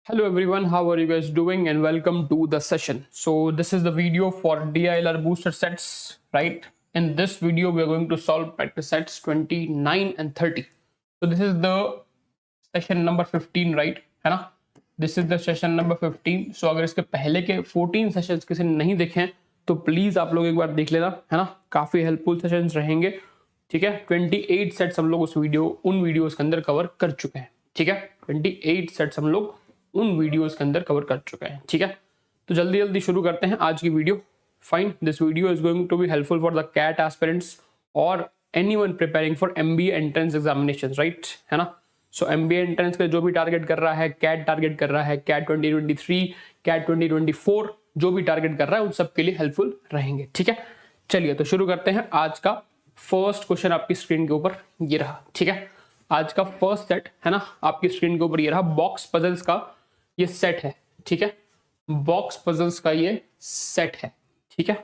Hello everyone, how are you guys doing and welcome to the session. So this is the video for DILR booster sets, right? In this video we are going to solve practice sets 29 and 30. So this is the session number 15, right? है ना? This is the session number 15. So अगर इसके पहले के 14 sessions किसी ने नहीं देखे हैं तो प्लीज आप लोग एक बार देख लेना, है ना? काफी हेल्पफुल सेशंस रहेंगे, ठीक है? 28 सेट्स हम लोग उन वीडियोस के अंदर कवर कर चुके हैं, ठीक है? 28 सेट्स हम लोग उन वीडियोस के अंदर कवर कर चुके हैं, ठीक है? तो जल्दी जल्दी शुरू करते हैं आज की video. Fine, this video is going to be helpful for the CAT aspirants और anyone preparing for MBA entrance examinations, right? है ना? सो एमबीए एंट्रेंस के जो भी टारगेट कर रहा है, कैट टारगेट कर रहा है, कैट 2023, कैट 2024 जो भी टारगेट कर रहा है उन सब के लिए हेल्पफुल रहेंगे, ठीक है? चलिए तो शुरू करते हैं. आज का फर्स्ट क्वेश्चन आपकी स्क्रीन के ऊपर ये रहा, ठीक है? आज का फर्स्ट सेट है ना, आपकी स्क्रीन के ऊपर ये रहा. बॉक्स पजल्स का ये सेट है, ठीक है? बॉक्स पजल्स का ये सेट है, ठीक है?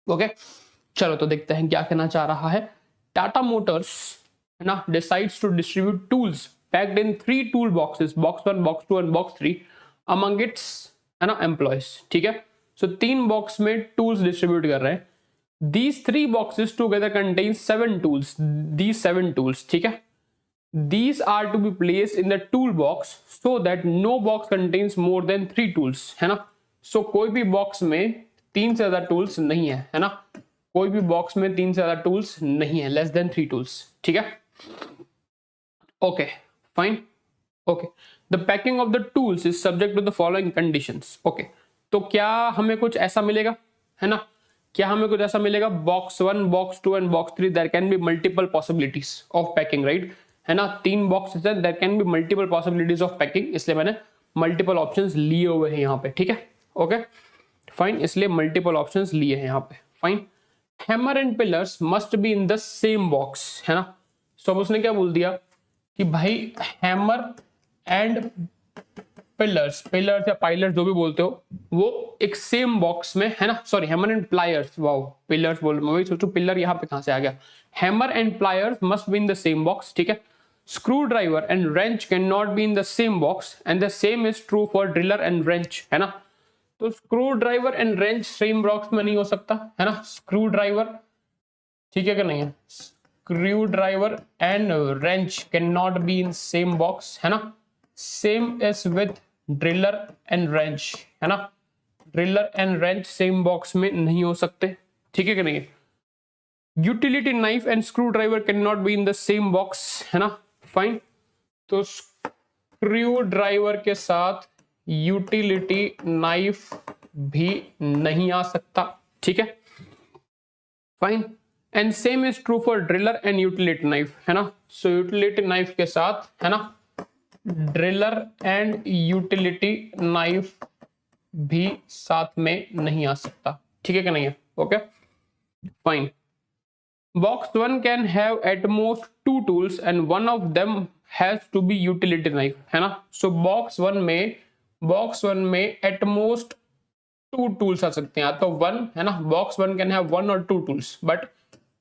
ओके, चलो तो देखते हैं क्या कहना चाह रहा है. टाटा मोटर्स है ना decides to distribute tools packed in 3 tool boxes, box 1, box 2 and box 3 among its, है ना, एम्प्लॉयज, ठीक है? सो 3 बॉक्स में टूल्स डिस्ट्रीब्यूट कर रहे हैं. These 3 boxes together contain 7 tools. These 7 tools, ठीक है? These are to be placed in the toolbox so that no box contains more than 3 tools, है ना? So कोई भी बॉक्स में 3 से ज्यादा टूल्स नहीं है ना? कोई भी बॉक्स में 3 से ज्यादा टूल्स नहीं है, लेस देन 3 टूल्स, ठीक है? Okay, fine. Okay, the packing of the tools is subject to the following conditions. Okay, तो क्या हमें कुछ ऐसा मिलेगा, है ना? क्या हमें कुछ ऐसा मिलेगा? Box 1, box 2 and box 3 there can be multiple possibilities of packing, right? है ना, 3 बॉक्सेस है, there can be multiple possibilities of packing, इसलिए मैंने मल्टीपल ऑप्शंस लिए हुए हैं यहाँ पे, ठीक है? ओके, फाइन, इसलिए मल्टीपल ऑप्शंस लिए हैं यहाँ पे. Fine. Hammer and pillars must be in the same box, है ना? सो अब उसने क्या बोल दिया कि भाई हैमर एंड पिलर्स या पाइलर्स जो भी बोलते हो वो एक सेम बॉक्स में, है ना? Sorry, hammer and pliers, wow, pillars बोल, मैं वही सोचूं पिलर यहाँ पे कहां से आ गया. Hammer and pliers must be in the same box, ठीक है? Screwdriver and wrench can not be in the same box and the same is true for driller and wrench, है ना? तो screwdriver and wrench same box में नहीं हो सकता, है ना? स्क्रू ड्राइवर, ठीक है कि नहीं है? Screwdriver and wrench can not be in same box, है ना? Same is with driller and wrench, है ना? Driller and wrench same box में नहीं हो सकते, ठीक है कि नहीं? Utility knife and screwdriver can not be in the same box, है ना? फाइन. तो स्क्रू ड्राइवर के साथ यूटिलिटी नाइफ भी नहीं आ सकता, ठीक है? Fine. And same is true for driller and utility knife, है ना? सो यूटिलिटी नाइफ के साथ, है ना, ड्रिलर एंड यूटिलिटी नाइफ भी साथ में नहीं आ सकता, ठीक है कि नहीं है? Okay, fine. Box 1 can have at most 2 tools and one of them has to be utility knife, है ना? सो बॉक्स 1 में एट मोस्ट 2 टूल्स आ सकते हैं, तो 1, है ना? बॉक्स 1 कैन हैव 1 और 2 टूल्स, बट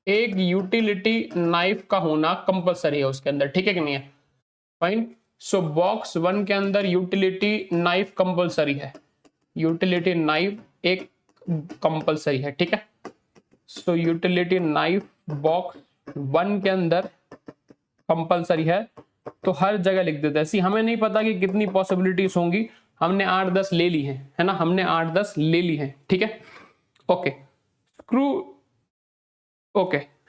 एक यूटिलिटी नाइफ का होना कंपलसरी है उसके अंदर, ठीक है कि नहीं है? फाइन. सो बॉक्स 1 के अंदर यूटिलिटी नाइफ कंपलसरी है, यूटिलिटी नाइफ एक कंपलसरी है, ठीक है? सो यूटिलिटी नाइफ बॉक्स 1 के अंदर कंपलसरी है, तो हर जगह लिख देते हैं. हमें नहीं पता कि कितनी पॉसिबिलिटीज होंगी, हमने 8-10 ले ली है ना? हमने 8-10 ले ली है, ठीक है? Okay,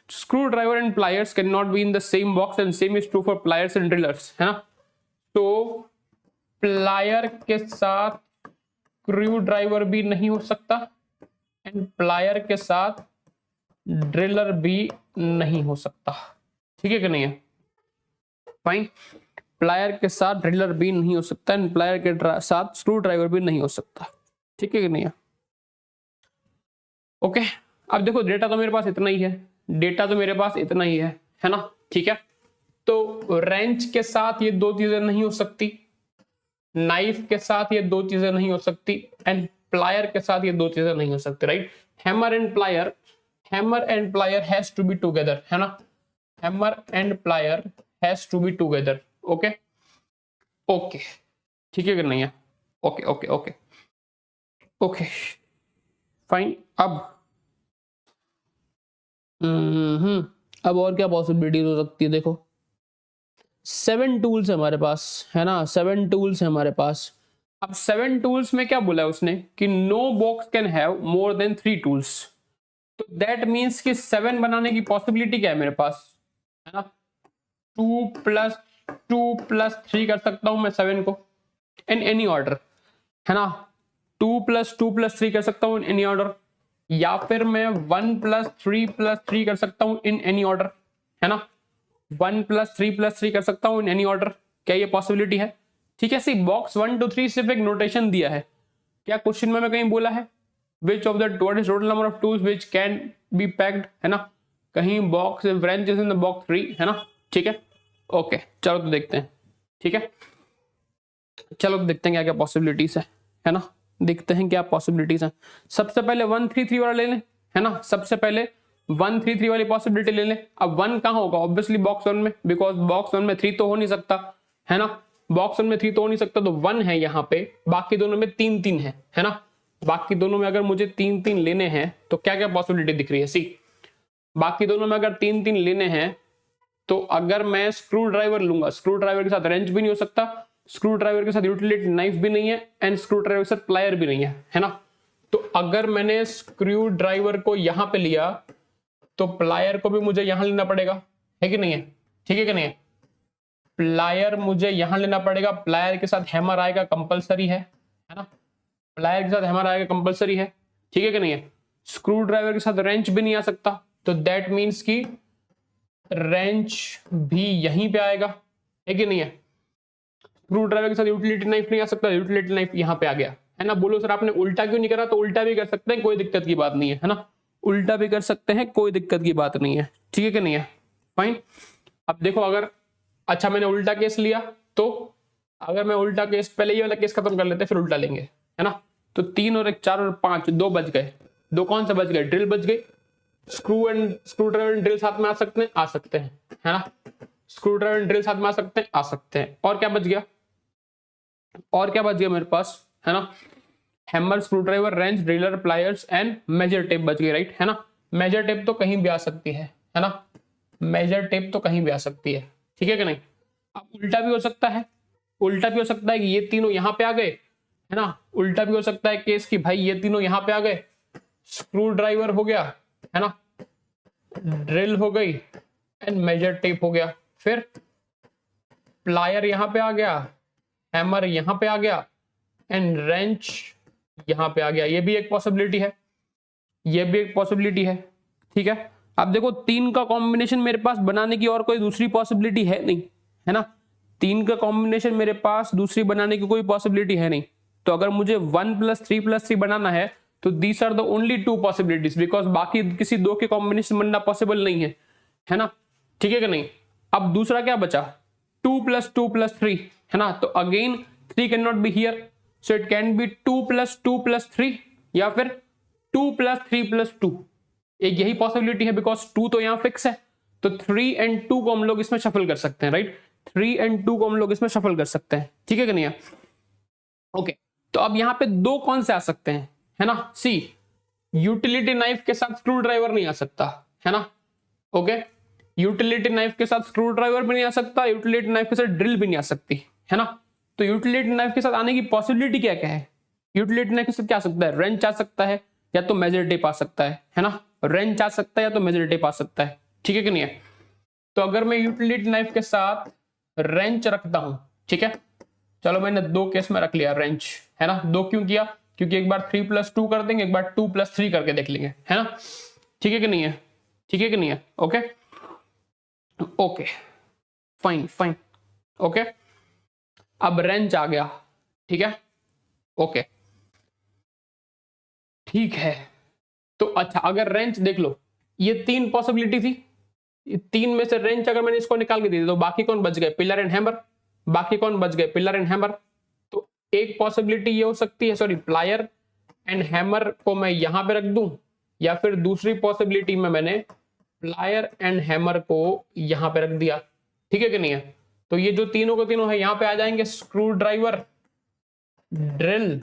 screwdriver and pliers can not be in the same box and same is true for pliers and drillers, है ना? तो प्लायर के साथ स्क्रू ड्राइवर भी नहीं हो सकता एंड प्लायर के साथ ड्रिलर भी नहीं हो सकता, ठीक है कि नहीं है? फाइन. प्लायर के साथ ड्रिलर भी नहीं हो सकता एंड प्लायर के साथ स्क्रू ड्राइवर भी नहीं हो सकता, ठीक है कि नहीं है? ओके, अब देखो डेटा तो मेरे पास इतना ही है ना? ठीक है, तो रेंच के साथ ये 2 चीजें नहीं हो सकती, नाइफ के साथ ये 2 चीजें नहीं हो सकती एंड प्लायर के साथ ये 2 चीजें नहीं हो सकती, right? Hammer and plier has to be together, है ना? Hammer and plier has to be together. Okay, ठीक है कि नहीं है? Okay okay okay okay fine. अब और क्या पॉसिबिलिटीज हो सकती है? देखो 7 टूल्स है हमारे पास, है ना, 7 टूल्स है हमारे पास। अब 7 टूल्स में क्या बोला है उसने कि no box can have more than 3 tools. तो दैट मीन्स कि 7 बनाने की पॉसिबिलिटी क्या है मेरे पास, है ना, 2 + 2 + 3 कर सकता हूं मैं 7 को इन एनी ऑर्डर, है ना। 2 + 2 + 3 कर सकता हूं इन एनी ऑर्डर, या फिर मैं 1 + 3 + 3 कर सकता हूं इन एनी ऑर्डर, है ना। 1 + 3 + 3 कर सकता हूं इन एनी ऑर्डर। क्या ये पॉसिबिलिटी है? ठीक है। सी बॉक्स 1 2 3 सिर्फ एक नोटेशन दिया है। क्या क्वेश्चन में कहीं बोला है विच of the what is total number of tools which can be packed, है ना। कहीं box branch is in the box 3, है ना। ठीक है ओके, चलो तो देखते हैं। ठीक है, चलो तो देखते हैं क्या क्या पॉसिबिलिटीज है ना। देखते हैं क्या पॉसिबिलिटीज हैं। सबसे पहले 1 3 3 वाला ले लें, है ना। सबसे पहले 1 3 3 वाली पॉसिबिलिटी ले लें। अब 1 कहां होगा? ऑब्वियसली बॉक्स 1 में, बिकॉज बॉक्स 1 में 3 तो हो नहीं सकता, है ना। बॉक्स 1 में 3 तो हो नहीं सकता, तो 1 है यहाँ पे। बाकी दोनों में 3 3 है ना। बाकी दोनों में अगर मुझे 3 3 लेने हैं तो क्या क्या पॉसिबिलिटी दिख रही है? सी बाकी दोनों में अगर 3 3 लेने हैं तो अगर मैं स्क्रू ड्राइवर लूंगा, स्क्रू ड्राइवर के साथ रेंच भी नहीं हो सकता, स्क्रू ड्राइवर के साथ यूटिलिटी नाइफ भी नहीं है, एंड स्क्रू ड्राइवर के साथ प्लायर भी नहीं है ना। तो अगर मैंने स्क्रू ड्राइवर को यहां पे लिया तो प्लायर को भी मुझे यहां लेना पड़ेगा, है कि नहीं है? ठीक है कि नहीं है? प्लायर मुझे यहां लेना पड़ेगा, प्लायर के साथ हैमर आएगा कंपलसरी है ना। प्लायर के साथ हैमर आएगा कंपलसरी है, ठीक है कि नहीं है? स्क्रू ड्राइवर के साथ रेंच भी नहीं आ सकता, तो दैट मीन्स की रेंच भी यहीं पे आएगा, है कि नहीं है? स्क्रू ड्राइवर के साथ यूटिलिटी नाइफ नहीं आ सकता, यूटिलिटी नाइफ यहां पे आ गया, है ना। बोलो सर आपने उल्टा क्यों नहीं करा? तो उल्टा भी कर सकते हैं, कोई दिक्कत की बात नहीं है ना। उल्टा भी कर सकते हैं, कोई दिक्कत की बात नहीं है, ठीक है कि नहीं है? फाइन। अब देखो अगर अच्छा मैंने उल्टा केस लिया तो अगर मैं उल्टा केस पहले ये वाला केस खत्म कर लेते फिर उल्टा लेंगे, है ना। तो 3 और 1 4 और 5 2 बच गए। 2 कौन से बच गए? ड्रिल बच गई। स्क्रू ड्राइवर एंड ड्रिल साथ में आ सकते हैं, आ सकते हैं, है ना। स्क्रू ड्राइवर एंड ड्रिल साथ में आ सकते हैं, आ सकते हैं। और क्या बच गया? और क्या बच गया मेरे पास, है ना? Hammer, screwdriver, wrench, driller, pliers and measure tape बच गई, राइट, है ना। मेजर टेप तो कहीं भी आ सकती है ना। मेजर टेप तो कहीं भी आ सकती है, ठीक है कि नहीं? अब उल्टा भी हो सकता है, उल्टा भी हो सकता है कि ये तीनों यहां पे आ गए, है ना। उल्टा भी हो सकता है केस कि भाई ये तीनों यहां पे आ गए, स्क्रू ड्राइवर हो गया, है ना, ड्रिल हो गई एंड मेजर टेप हो गया, फिर प्लायर यहां पे आ गया, हैमर यहां पे आ गया एंड रेंच यहां पे आ गया। ये भी एक पॉसिबिलिटी है, ये भी एक पॉसिबिलिटी है, ठीक है। अब देखो 3 का कॉम्बिनेशन मेरे पास बनाने की और कोई दूसरी पॉसिबिलिटी है नहीं, है ना। 3 का कॉम्बिनेशन मेरे पास दूसरी बनाने की कोई पॉसिबिलिटी है नहीं। तो अगर मुझे 1 + 3 + 3 बनाना है तो these are the only 2 possibilities, because बाकी किसी 2 के कॉम्बिनेशन बनना पॉसिबल नहीं है ना, ठीक है कि नहीं। अब दूसरा क्या बचा? 2 + 2 + 3, है ना। तो again 3 can not be here, so it can be 2 + 2 + 3 या फिर 2 + 3 + 2। एक यही पॉसिबिलिटी है, बिकॉज 2 तो यहां फिक्स है, तो 3 एंड 2 को हम लोग इसमें शफल कर सकते हैं, राइट। 3 एंड 2 को हम लोग इसमें शफल कर सकते हैं, ठीक है कि नहीं है? ओके, तो अब यहां पे 2 कौन से आ सकते हैं, है ना। सी यूटिलिटी नाइफ के साथ स्क्रू ड्राइवर नहीं आ सकता, है ना। ओके, यूटिलिटी नाइफ के साथ स्क्रू ड्राइवर भी नहीं आ सकता, यूटिलिटी नाइफ के साथ ड्रिल भी नहीं आ सकती, है ना। तो यूटिलिटी नाइफ के साथ आने की पॉसिबिलिटी क्या क्या है? यूटिलिटी नाइफ के साथ क्या आ सकता है? रेंच आ सकता है या तो मेजर टेप आ सकता है ना। रेंच आ सकता है या तो मेजर टेप आ सकता है, ठीक है कि नहीं है? तो अगर मैं यूटिलिटी नाइफ के साथ रेंच रखता हूं, ठीक है, चलो मैंने 2 केस में रख लिया रेंच, है ना। 2 क्यों किया? क्योंकि एक बार 3 + 2 कर देंगे, एक बार 2 + 3 करके देख लेंगे, है ना। ठीक है कि नहीं है? ठीक है कि नहीं है? Okay okay fine fine okay. अब रेंच आ गया, ठीक है, ओके ठीक है। तो अच्छा अगर रेंच देख लो, ये 3 पॉसिबिलिटी थी, 3 में से रेंच अगर मैंने इसको निकाल के दी तो बाकी कौन बच गए? Pillar and hammer. बाकी कौन बच गए? Pillar and hammer. तो एक पॉसिबिलिटी ये हो सकती है, सॉरी, प्लायर एंड हैमर को मैं यहां पे रख दूं, या फिर दूसरी पॉसिबिलिटी में मैंने प्लायर एंड हैमर को यहां पे रख दिया, ठीक है कि नहीं है? तो ये जो तीनों के तीनों है यहां पे आ जाएंगे, screw driver drill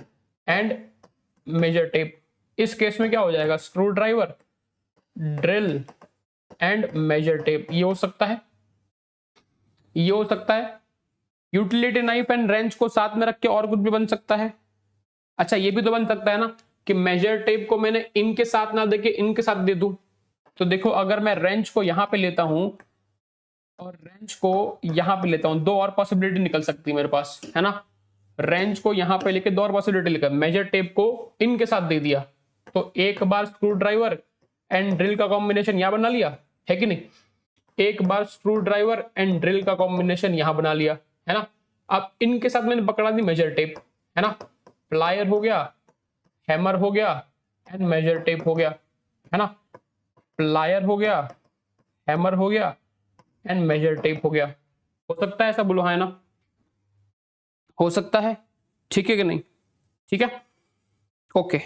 and measure tape. इस केस में क्या हो जाएगा, screw driver, drill and measure tape. ये हो सकता है, ये हो सकता है। यूटिलिटी नाइफ एंड रेंच को साथ में रख के और कुछ भी बन सकता है। अच्छा ये भी तो बन सकता है ना कि मेजर टेप को मैंने इनके साथ ना देके इनके साथ दे दूं। तो देखो अगर मैं रेंच को यहां पे लेता हूं और रेंच को यहां पे लेता हूं, दो और पॉसिबिलिटी निकल सकती है मेरे पास, है ना। रेंच को यहां पे लेके दो और पॉसिबिलिटी लेकर मेजर टेप को इनके साथ दे दिया, तो एक बार स्क्रू ड्राइवर एंड ड्रिल का कॉम्बिनेशन यहां बना लिया, है कि नहीं। एक बार स्क्रू ड्राइवर एंड ड्रिल का कॉम्बिनेशन यहां बना लिया, है ना। अब इनके साथ मैंने पकड़ा दी मेजर टेप, है ना। प्लायर हो गया, हैमर हो गया एंड मेजर टेप हो गया, है ना। प्लायर हो गया, हैमर हो गया एंड मेजर टेप हो गया। हो सकता है ऐसा बोलो, है ना, हो सकता है, ठीक है कि नहीं, ठीक है, ओके।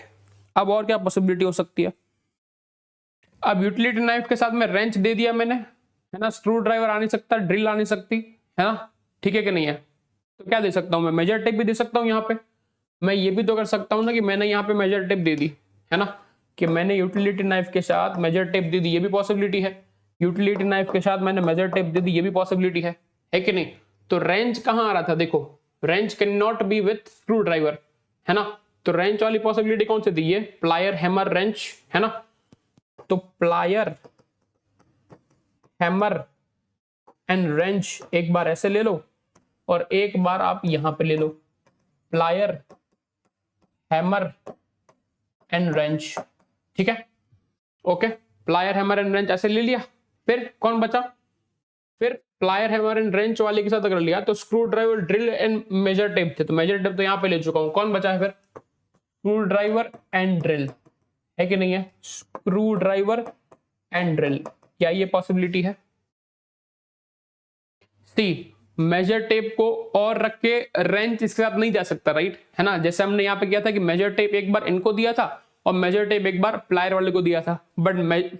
अब और क्या पॉसिबिलिटी हो सकती है। अब यूटिलिटी नाइफ के साथ में रेंच दे दिया मैंने, है ना। स्क्रू ड्राइवर आ नहीं सकता, ड्रिल आ नहीं सकती, है ना, ठीक है कि नहीं है। तो क्या दे सकता हूं मैं, मेजर टेप भी दे सकता हूं यहाँ पे। मैं ये भी तो कर सकता हूं ना कि मैंने यहाँ पे मेजर टेप दे दी, है ना, कि मैंने यूटिलिटी नाइफ के साथ मेजर टेप दे दी, ये भी पॉसिबिलिटी है। यूटिलिटी नाइफ के साथ मैंने मेजर टेप दे दी, ये भी पॉसिबिलिटी है कि नहीं। तो रेंच कहां आ रहा था, देखो wrench can not be with screwdriver, है ना। तो रेंच वाली पॉसिबिलिटी कौन सी दी है, प्लायर हैमर रेंच, है ना। तो प्लायर हैमर एंड रेंच एक बार ऐसे ले लो और एक बार आप यहां पे ले लो, प्लायर हैमर एंड रेंच, ठीक है, okay. Plier hammer and wrench ऐसे ले लिया, फिर कौन बचा, फिर प्लायर हैमर एंड रेंच वाले के साथ अगर लिया तो screw driver drill and measure tape थे, तो मेजर टेप तो यहां पे ले चुका हूं, कौन बचा है फिर, स्क्रू ड्राइवर एंड ड्रिल, है कि नहीं है, स्क्रू ड्राइवर एंड ड्रिल। क्या ये पॉसिबिलिटी है, सी मेजर टेप को और रख के रेंच इसके साथ नहीं जा सकता, राइट, है ना। जैसे हमने यहाँ पे किया था कि मेजर टेप एक बार इनको दिया था और मेजर टेप एक बार प्लायर वाले को दिया था, बट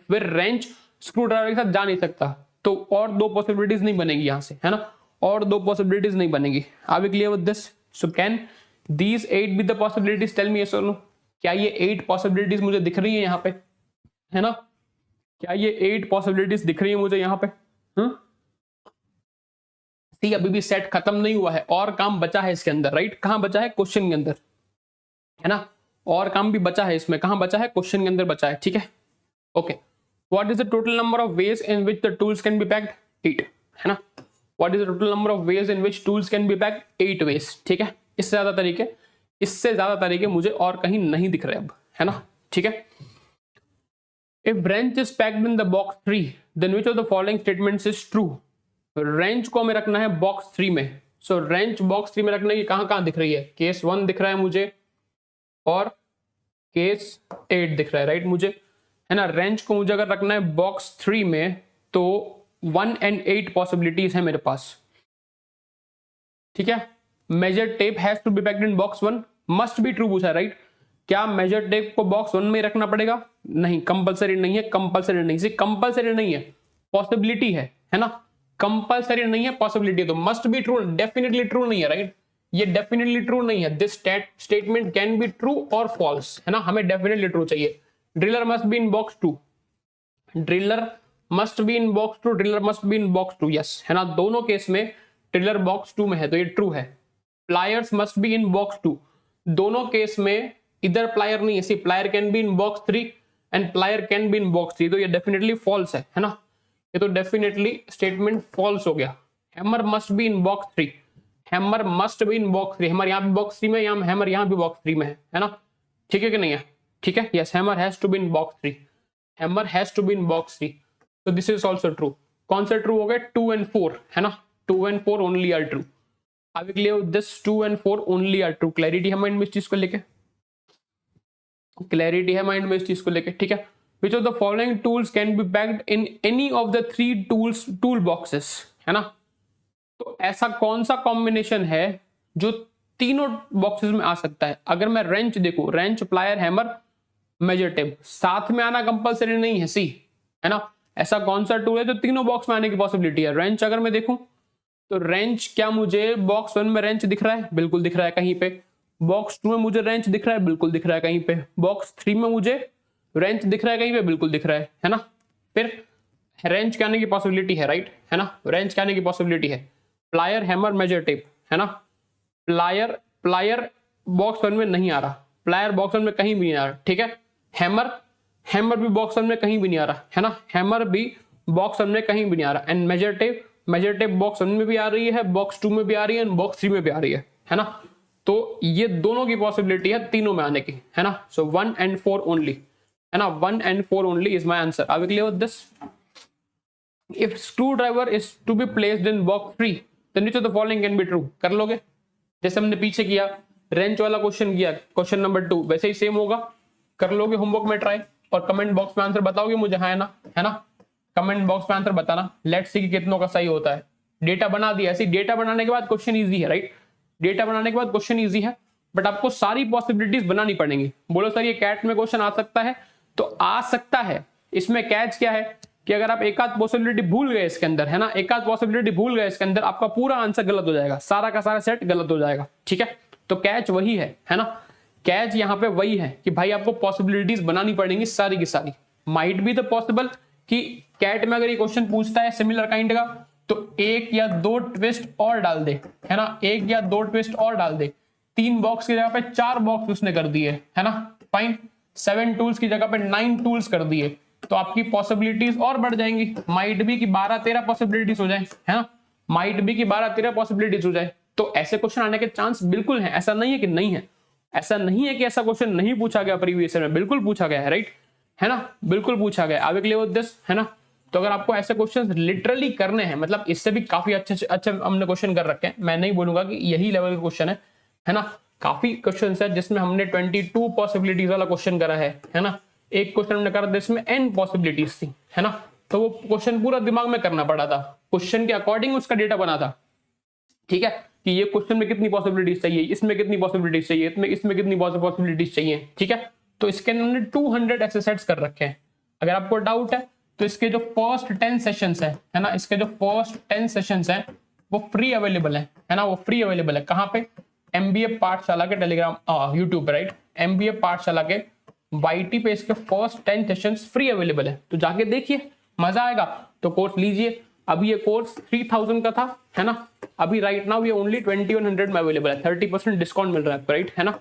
फिर रेंच स्क्रू ड्राइवर के साथ जा नहीं सकता, तो और दो पॉसिबिलिटीज नहीं बनेगी यहां से, है ना, और दो पॉसिबिलिटीज नहीं बनेगी। Are we clear with this. So can these 8 be the possibilities, tell me yes और नो। क्या ये 8 पॉसिबिलिटीज मुझे दिख रही है यहाँ पे, है ना, क्या ये 8 पॉसिबिलिटीज दिख रही है मुझे यहाँ पे, सी अभी भी सेट खत्म नहीं हुआ है, और काम बचा है इसके अंदर, राइट। कहां बचा है, क्वेश्चन के अंदर, है ना, और काम भी बचा है इसमें, कहां बचा है, क्वेश्चन के अंदर बचा है, ठीक है, okay. What is the total number of ways in which the tools can be packed, 8, है ना। What is the total number of ways in which tools can be packed, 8 ways, ठीक है। इससे ज्यादा तरीके मुझे और कहीं नहीं दिख रहे अब, है ना, ठीक है। If wrench is packed in the box 3 then which of the following statements is true. Wrench को हमें रखना है बॉक्स 3 में, सो रेंच बॉक्स 3 में रखने की कहां दिख रही है, केस 1 दिख रहा है मुझे और केस 8 दिख रहा है, राइट मुझे, है ना। रेंच को मुझे अगर रखना है बॉक्स 3 में तो 1 and 8 पॉसिबिलिटीज है मेरे पास, ठीक है। Measure tape has to be packed in box 1, must be true पूछा है, राइट। क्या मेजर टेप को बॉक्स 1 में रखना पड़ेगा, नहीं, कंपलसरी नहीं है, कंपलसरी नहीं, सिर्फ कंपलसरी नहीं है, पॉसिबिलिटी है ना, कंपलसरी नहीं है, पॉसिबिलिटी। तो must be true, definitely true नहीं है, राइट, ये डेफिनेटली ट्रू नहीं है। This statement can be true और फॉल्स, है ना, हमें डेफिनेटली ट्रू चाहिए। Driller must be in box 2, driller must be in box 2, driller must be in box 2, yes, है ना, दोनों केस में ड्रिलर बॉक्स 2 में है तो ये ट्रू है। Pliers must be in box 2, दोनों केस में इधर प्लायर नहीं है, सिर्फ plier can be in box 3 and plier can be in box 3, तो ये डेफिनेटली फॉल्स है ना, ये तो डेफिनेटली स्टेटमेंट फॉल्स हो गया। Hammer must be in box 3, hammer must be in box 3, hammer यहाँ भी बॉक्स 3 में, यहाँ हैमर यहाँ भी बॉक्स 3 में है ना, ठीक है कि नहीं है, ठीक है, yes, hammer has to be in box 3, hammer has to be in box 3, तो दिस इज ऑल्सो ट्रू। कौन सा ट्रू हो गया, 2 and 4, है ना, 2 and 4 ओनली आर ट्रू। अब clear, this 2 and 4 only are true. Clarity है माइंड में इस चीज को लेके, क्लैरिटी है माइंड में इस चीज को लेके, ठीक है। Which of the following tools can be packed in any of the 3 tool boxes, है ना। तो ऐसा कौन सा कॉम्बिनेशन है जो तीनों बॉक्सेस में आ सकता है। अगर मैं रेंच देखूं, wrench, plier, hammer, measure tape, साथ में आना कंपलसरी नहीं है, सी, है ना। ऐसा कौन सा टूल है जो तीनों बॉक्स में आने की पॉसिबिलिटी है। रेंच अगर मैं देखूं तो रेंच, क्या मुझे बॉक्स 1 में रेंच दिख रहा है, बिल्कुल दिख रहा है कहीं पे। बॉक्स 2 में मुझे रेंज दिख रहा है, बिल्कुल दिख रहा है कहीं पे। बॉक्स 3 में मुझे रेंज दिख रहा है कहीं पे, बिल्कुल दिख रहा है ना। फिर रेंज के आने की पॉसिबिलिटी है, राइट, है ना, रेंज के आने की पॉसिबिलिटी है। प्लायर, हैमर, मेजर टेप, है ना। प्लायर बॉक्स 1 में नहीं आ रहा, प्लायर बॉक्स 1 में कहीं भी नहीं आ रहा, ठीक है। हैमर भी बॉक्स 1 में कहीं भी नहीं आ रहा, है ना, हैमर भी बॉक्स 1 में कहीं भी नहीं आ रहा। एंड मेजर टेप बॉक्स 1 में भी आ रही है, बॉक्स 2 में भी आ रही है, एंड बॉक्स 3 में भी आ रही है ना। तो ये दोनों की पॉसिबिलिटी है तीनों में आने की, है ना। सो 1 and 4 ओनली, है ना, 1 and 4 only is my answer. Are we clear with this? If screwdriver is to be placed in box 3, then which of the following can be true? कर लोगे, जैसे हमने पीछे किया, रेंच वाला क्वेश्चन किया, क्वेश्चन नंबर 2, वैसे ही सेम होगा। कर लोगे होमवर्क में ट्राई, और कमेंट बॉक्स में आंसर बताओगे मुझे, हाँ है ना। कमेंट बॉक्स में आंसर बताना, लेट्स सी कि कितनों का सही होता है। डेटा बना दिया, ऐसे डेटा बनाने के बाद क्वेश्चन ईजी है, राइट। डेटा बनाने के बाद क्वेश्चन ईजी है, बट आपको सारी पॉसिबिलिटीज बनानी पड़ेंगी। बोलो सर ये कैट में क्वेश्चन आ सकता है, तो आ सकता है। इसमें कैच क्या है कि अगर आप एक आध पॉसिबिलिटी भूल गए इसके अंदर, है ना, एक आध पॉसिबिलिटी भूल गए इसके अंदर, आपका पूरा आंसर गलत हो जाएगा, सारा का सारा सेट गलत हो जाएगा, ठीक है। तो कैच वही है ना, कैच यहाँ पे वही है कि भाई आपको पॉसिबिलिटीज बनानी पड़ेंगी सारी की सारी। माइट बी द पॉसिबल कि कैट में अगर ये क्वेश्चन पूछता है सिमिलर काइंड का, तो एक या दो ट्विस्ट और डाल दे, है ना, एक या दो ट्विस्ट और डाल दे। 3 बॉक्स की जगह पे 4 बॉक्स उसने कर दिए, है ना, फाइन। 7 टूल्स की जगह पे 9 टूल्स कर दिए, तो आपकी पॉसिबिलिटीज और बढ़ जाएंगी। माइट भी कि 12-13 पॉसिबिलिटीज हो जाए, है ना, माइट भी कि 12-13 पॉसिबिलिटीज हो जाए। तो ऐसे क्वेश्चन आने के चांस बिल्कुल है, ऐसा नहीं है कि नहीं है, ऐसा नहीं है कि ऐसा क्वेश्चन नहीं पूछा गया प्रीवियस ईयर में, बिल्कुल पूछा गया है, राइट, है ना, बिल्कुल पूछा गया। आगे क्लियर विद दिस, है ना। तो अगर आपको ऐसे क्वेश्चन लिटरली करने हैं, मतलब इससे भी काफी अच्छे हमने क्वेश्चन कर रखे हैं, मैं नहीं बोलूंगा कि यही लेवल का क्वेश्चन है ना। काफी क्वेश्चन है जिसमें हमने 22 पॉसिबिलिटीज वाला क्वेश्चन करा है ना। एक क्वेश्चन हमने करा था इसमें n पॉसिबिलिटीज थी, है ना। तो वो क्वेश्चन पूरा दिमाग में करना पड़ा था, क्वेश्चन के अकॉर्डिंग उसका डेटा बना था, ठीक है, कि ये क्वेश्चन में कितनी पॉसिबिलिटीज चाहिए, इसमें कितनी पॉसिबिलिटीज चाहिए, इसमें कितनी पॉसिबिलिटीज चाहिए, ठीक है। तो इसके अंदर हमने 200 ऐसे सेट्स कर रखे हैं। अगर आपको डाउट है तो इसके जो फर्स्ट 10 सेशंस है ना, इसके जो फर्स्ट 10 सेशंस है वो फ्री अवेलेबल है ना, वो फ्री अवेलेबल है। कहाँ पे? एमबीए पाठशाला के टेलीग्राम यूट्यूब पे, राइट, एमबीए पाठशाला के YT पे इसके फर्स्ट 10 सेशंस फ्री अवेलेबल है, तो जाके देखिए, मजा आएगा। तो कोर्स लीजिए। अभी ये कोर्स 3000 का था, है ना, अभी राइट नाउ ये ओनली 2100 में अवेलेबल है। 30% डिस्काउंट मिल रहा है आपको, राइट, है ना,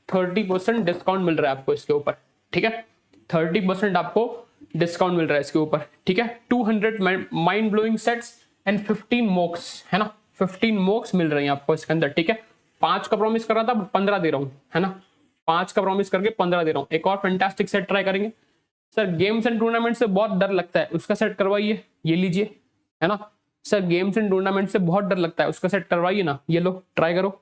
30% डिस्काउंट मिल रहा है आपको इसके ऊपर, ठीक है, 30% आपको डिस्काउंट मिल रहा है इसके ऊपर, ठीक है। 200 माइंड ब्लोइंग सेट्स एंड 15 मॉक्स, है ना, 15 मॉक्स मिल रहे हैं आपको इसके अंदर, ठीक है। 5 का प्रॉमिस कर रहा था, 15 दे रहा हूं, है ना, 5 का प्रॉमिस करके 15 दे रहा हूं। एक और फैंटास्टिक सेट ट्राई करेंगे। सर गेम्स एंड टूर्नामेंट से बहुत डर लगता है, उसका सेट करवाइए, ये लीजिए, है ना। सर गेम्स एंड टूर्नामेंट से बहुत डर लगता है, उसका सेट करवाइए ना, ये लो, ट्राई करो।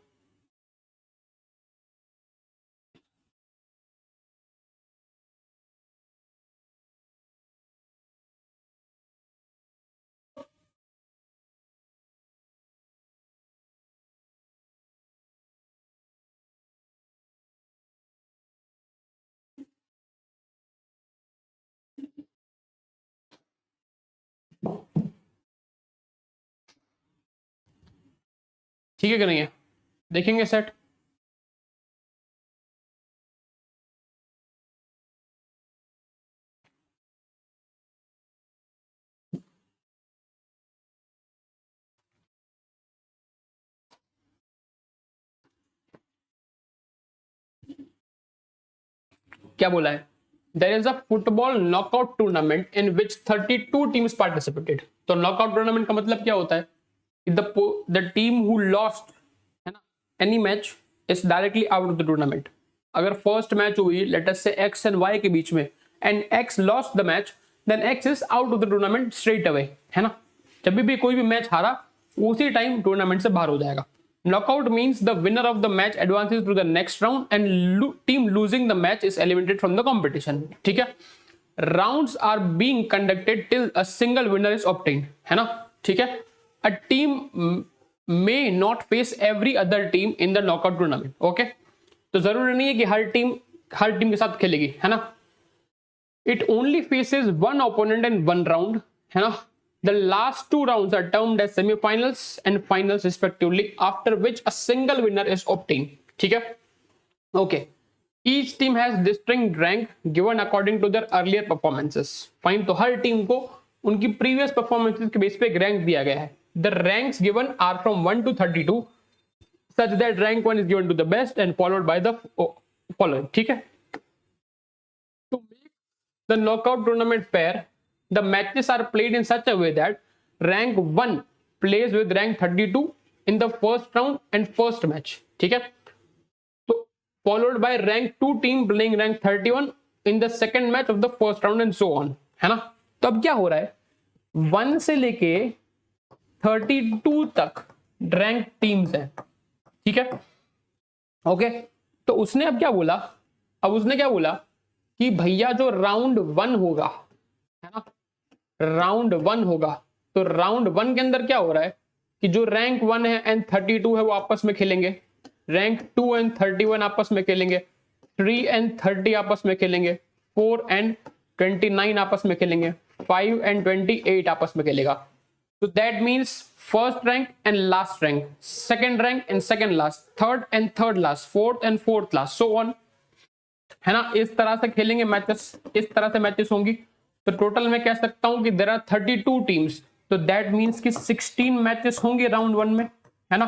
ठीक है कि नहीं है? देखेंगे सेट। क्या बोला है? There is a football knockout tournament in which 32 teams participated. तो नॉकआउट टूर्नामेंट का मतलब क्या होता है? द टीम हु लॉस्ट, है ना, any match is directly out of the tournament. अगर फर्स्ट मैच हुई लेट अस से एक्स एंड वाई के बीच में, and X lost the match, then X is out of the tournament straight away, है ना। जब भी कोई भी मैच हारा उसी टाइम टूर्नामेंट से बाहर हो जाएगा। Knockout means the winner of the match advances to the next round and team losing the match is eliminated from the competition, ठीक है। Rounds are being conducted till a single winner is obtained, है ना, ठीक है। A team may not face every other team in the knockout tournament, okay। तो जरूरी नहीं है कि हर टीम के साथ खेलेगी, है ना। It only faces one opponent in one round, है ना। The last 2 rounds are termed as semifinals and finals respectively, after which a single winner is obtained, ठीक है। Okay. Each team has distinct rank given according to their earlier performances. Fine. तो हर team को उनकी previous performances के base पे एक rank दिया गया है. The ranks given are from 1 to 32, such that rank 1 is given to the best and followed by the following. ठीक है. To make the knockout tournament fair, the matches are played in such a way that rank 1 plays with rank 32 in the first round and first match. ठीक है. तो followed by rank 2 team playing rank 31 in the second match of the first round and so on. है ना. तो अब क्या हो रहा है, 1 से लेके 32 तक रैंक टीम्स हैं. ठीक है. ओके. तो उसने अब क्या बोला, अब उसने क्या बोला कि भैया जो राउंड 1 होगा, है ना, राउंड 1 होगा, तो राउंड 1 के अंदर क्या हो रहा है कि जो रैंक 1 है एंड 32 है वो आपस में खेलेंगे, रैंक 2 एंड 31 आपस में खेलेंगे, 3 एंड 30 आपस में खेलेंगे, 4 एंड 29 आपस में खेलेंगे, 5 एंड 28 आपस में खेलेगा. तो that means first rank and last rank, second rank and second last, third and third last, fourth and fourth last, so on. है ना. इस तरह से खेलेंगे मैचेस, इस तरह से मैचेस होंगी. तो टोटल मैं कह सकता हूं कि देयर आर 32 टीम्स. तो दैट मीन्स कि 16 मैचेस होंगे राउंड 1 में. है ना.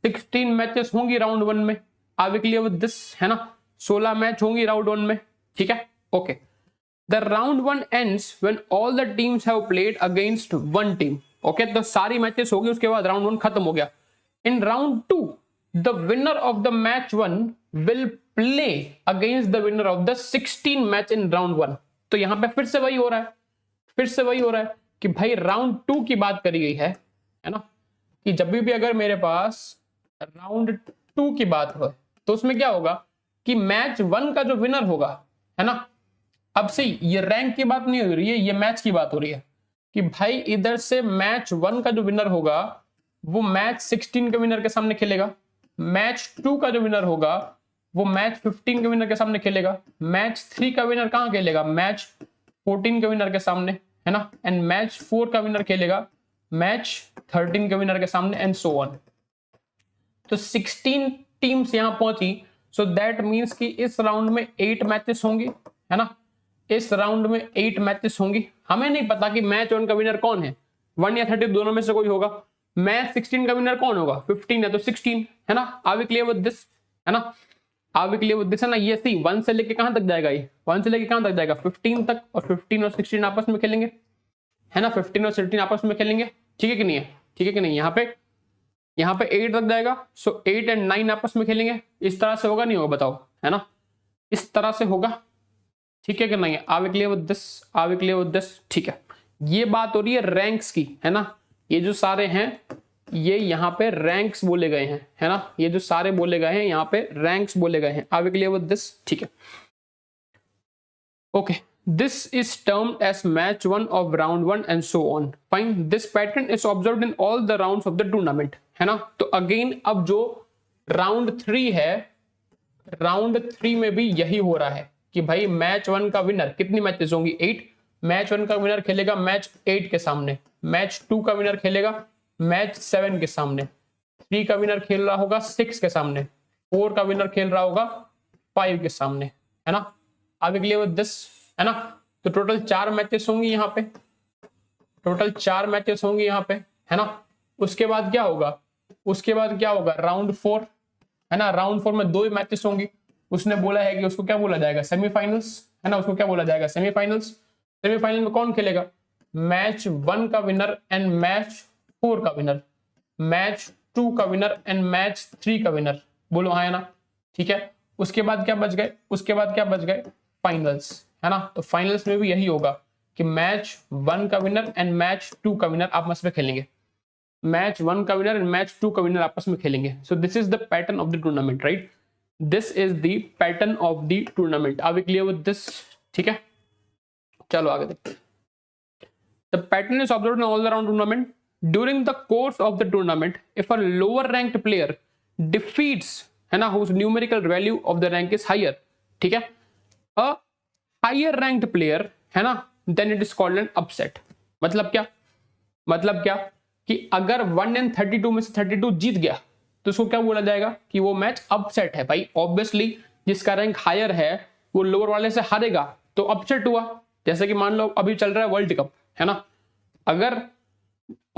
16 मैचेस होंगी राउंड 1 में. Are we clear with this. है ना. 16 मैच होंगी राउंड 1 में. ठीक है. Okay. The round 1 ends when all the teams have played against one team. Okay. तो सारी मैचेस होगी, उसके बाद राउंड 1 खत्म हो गया. In round 2 the winner of the match 1 will play against the winner of the 16 match in round 1. तो यहां पे फिर से वही हो रहा है, फिर से वही हो रहा है कि भाई राउंड 2 की बात करी गई है ना, कि जब भी अगर मेरे पास राउंड 2 की बात हो तो उसमें क्या होगा कि मैच 1 का जो विनर होगा, है ना, अब से ये रैंक की बात नहीं हो रही है, ये मैच की बात हो रही है कि भाई इधर से मैच 1 का जो विनर होगा वो मैच 16 के विनर के सामने खेलेगा, मैच 2 का जो विनर होगा वो मैच 15 के विनर के सामने खेलेगा, मैच 3 का विनर कहां खेलेगा, मैच 14 के विनर के सामने, है ना, एंड मैच 4 का विनर खेलेगा मैच 13 के विनर के सामने एंड सो ऑन. तो 16 टीम्स यहां पहुंची. सो दैट मींस कि इस राउंड में 8 मैचेस होंगी, है ना, इस राउंड में 8 मैचेस होंगी. हमें नहीं पता कि मैच 1 का विनर कौन है, 1 या 30 दोनों में से कोई होगा. मैच 16 का विनर कौन होगा, 15 है तो 16, है ना. Are we clear with this. है ना. Are we clear with this. है ना. ये सी 1 से लेके कहां तक जाएगा, ये 1 से लेके कहां तक जाएगा, 15 तक. और 15 और 16 आपस में खेलेंगे, है ना. 15 और 16 आपस में खेलेंगे. ठीक है कि नहीं है, ठीक है कि नहीं. यहाँ पे 8 तक जाएगा. सो 8 एंड 9 आपस में खेलेंगे. इस तरह से होगा नहीं होगा बताओ, है ना, इस तरह से होगा. ठीक है कि नहीं. Are we clear with this, are we clear with this. ठीक है. ये बात हो रही है रैंक्स की, है ना. ये जो सारे हैं ये यहाँ पे रैंक्स बोले गए हैं, है ना. ये जो सारे बोले गए हैं यहाँ पे रैंक्स बोले गए हैं. Are we clear with this. ठीक है. Okay. This is termed as match 1 of round 1 and so on. Fine. This pattern is observed in all the rounds of the tournament. है ना. तो अगेन अब जो राउंड 3 है, राउंड 3 में भी यही हो रहा है कि भाई मैच 1 का विनर, कितनी मैचेस होंगी, 8. मैच 1 का विनर खेलेगा मैच 8 के सामने, मैच 2 का विनर खेलेगा मैच 7 के सामने, 3 का विनर खेल रहा होगा 6 के सामने, 4 का विनर खेल रहा होगा 5 के सामने, है ना. Are we clear with this. है ना. तो टोटल 4 मैचेस होंगी यहाँ पे, टोटल 4 मैचेस होंगी यहाँ पे, है ना. उसके बाद क्या होगा, उसके बाद क्या होगा राउंड 4, है ना. राउंड 4 में 2 मैचेस होंगी. उसने बोला है कि उसको क्या बोला जाएगा, सेमीफाइनल्स, है ना. उसको क्या बोला जाएगा, सेमीफाइनल्स. सेमीफाइनल में कौन खेलेगा, मैच 1 का विनर एंड मैच 4 का विनर, मैच 2 का विनर एंड मैच 3 का विनर. बोलो हाँ, है ना. ठीक है. उसके बाद क्या बच गए, उसके बाद क्या बच गए, फाइनल्स, है ना. तो फाइनल्स में भी यही होगा कि मैच 1 का विनर एंड मैच 2 का विनर आपस में खेलेंगे, मैच 1 का विनर एंड मैच 2 का विनर आपस में खेलेंगे. So this is the pattern of the tournament, right. This is the pattern of the tournament. Are we clear with this. ठीक है. चलो आगे देखते हैं. The pattern is observed in all the round tournament. During the course of the tournament if a lower ranked player defeats, है ना, whose numerical value of the rank is higher. ठीक है. अ हायर रैंक्ड प्लेयर, है ना, then it is called an upset. मतलब क्या, मतलब क्या कि अगर 1 एंड 32 में से 32 जीत गया तो उसको क्या बोला जाएगा कि वो मैच अपसेट है। भाई ऑब्वियसली जिसका रैंक हायर है वो लोअर वाले से हारेगा तो अपसेट हुआ। जैसे कि मान लो अभी चल रहा है वर्ल्ड कप, है ना, अगर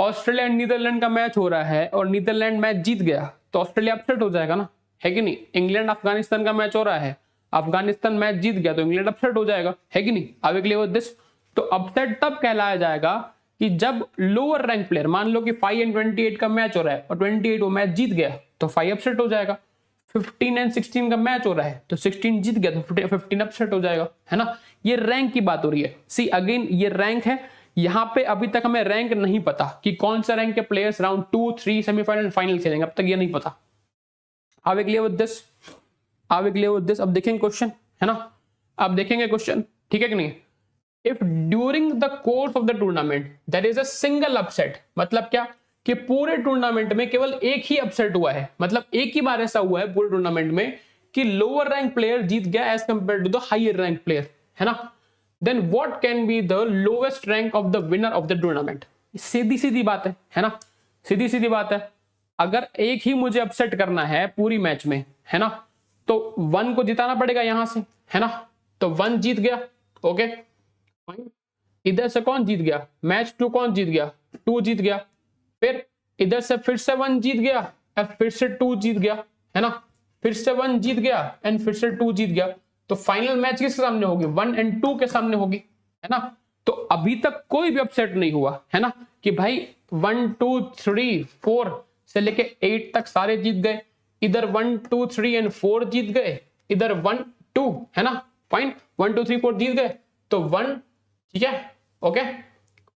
ऑस्ट्रेलिया एंड नीदरलैंड का मैच हो रहा है और नीदरलैंड मैच जीत गया तो ऑस्ट्रेलिया अपसेट हो जाएगा ना, है कि नहीं। इंग्लैंड अफगानिस्तान का मैच हो रहा है, अफगानिस्तान मैच जीत गया तो इंग्लैंड अपसेट हो जाएगा, है कि नहीं। Are we clear with this. तो अपसेट तब कहलाया जाएगा कि जब लोअर रैंक प्लेयर, मान लो कि 5 एंड 28 का मैच हो रहा है और 28 वो मैच जीत गया तो 5 अपसेट हो जाएगा। 15 एंड 16 का मैच हो रहा है तो 16 जीत गया तो 15 अपसेट हो जाएगा, है ना। ये रैंक की बात हो रही है। सी अगेन ये रैंक है, यहां पे अभी तक हमें रैंक नहीं पता कि कौन सा रैंक के प्लेयर्स राउंड 2, 3 सेमीफाइनल फाइनल खेलेंगे, अब तक ये नहीं पता। Are we clear with this, are we clear with this. अब देखेंगे क्वेश्चन, है ना, अब देखेंगे क्वेश्चन, ठीक है कि नहीं। If during the course of the tournament there is a single upset, मतलब क्या कि पूरे टूर्नामेंट में केवल एक ही अपसेट हुआ है, मतलब एक ही बार ऐसा हुआ है पूरे टूर्नामेंट में कि लोअर रैंक प्लेयर जीत गया as compare to the higher rank player, है ना, then what can be the lowest rank of the winner of the tournament. सीधी सीधी बात है ना, सीधी सीधी बात है। अगर एक ही मुझे अपसेट करना है पूरी मैच में, है ना, तो 1 को जिताना पड़ेगा यहां से, है ना, तो 1 जीत गया, ओके। इधर से कौन जीत गया, मैच 2 कौन जीत गया, 2 जीत गया। फिर इधर से फिर से 1 जीत गया और फिर से 2 जीत गया, है ना, फिर से 1 जीत गया एंड फिर से 2 जीत गया। तो फाइनल मैच किसके सामने होगी, 1 एंड 2 के सामने होगी, है ना। तो अभी तक कोई भी अपसेट नहीं हुआ, है ना, कि भाई 1, 2, 3, 4 से लेके 8 तक सारे जीत गए, इधर 1, 2, 3 एंड 4 जीत गए, इधर 1, 2, है ना, फाइन 1, 2, 3, 4 जीत गए तो 1, ठीक है, ओके।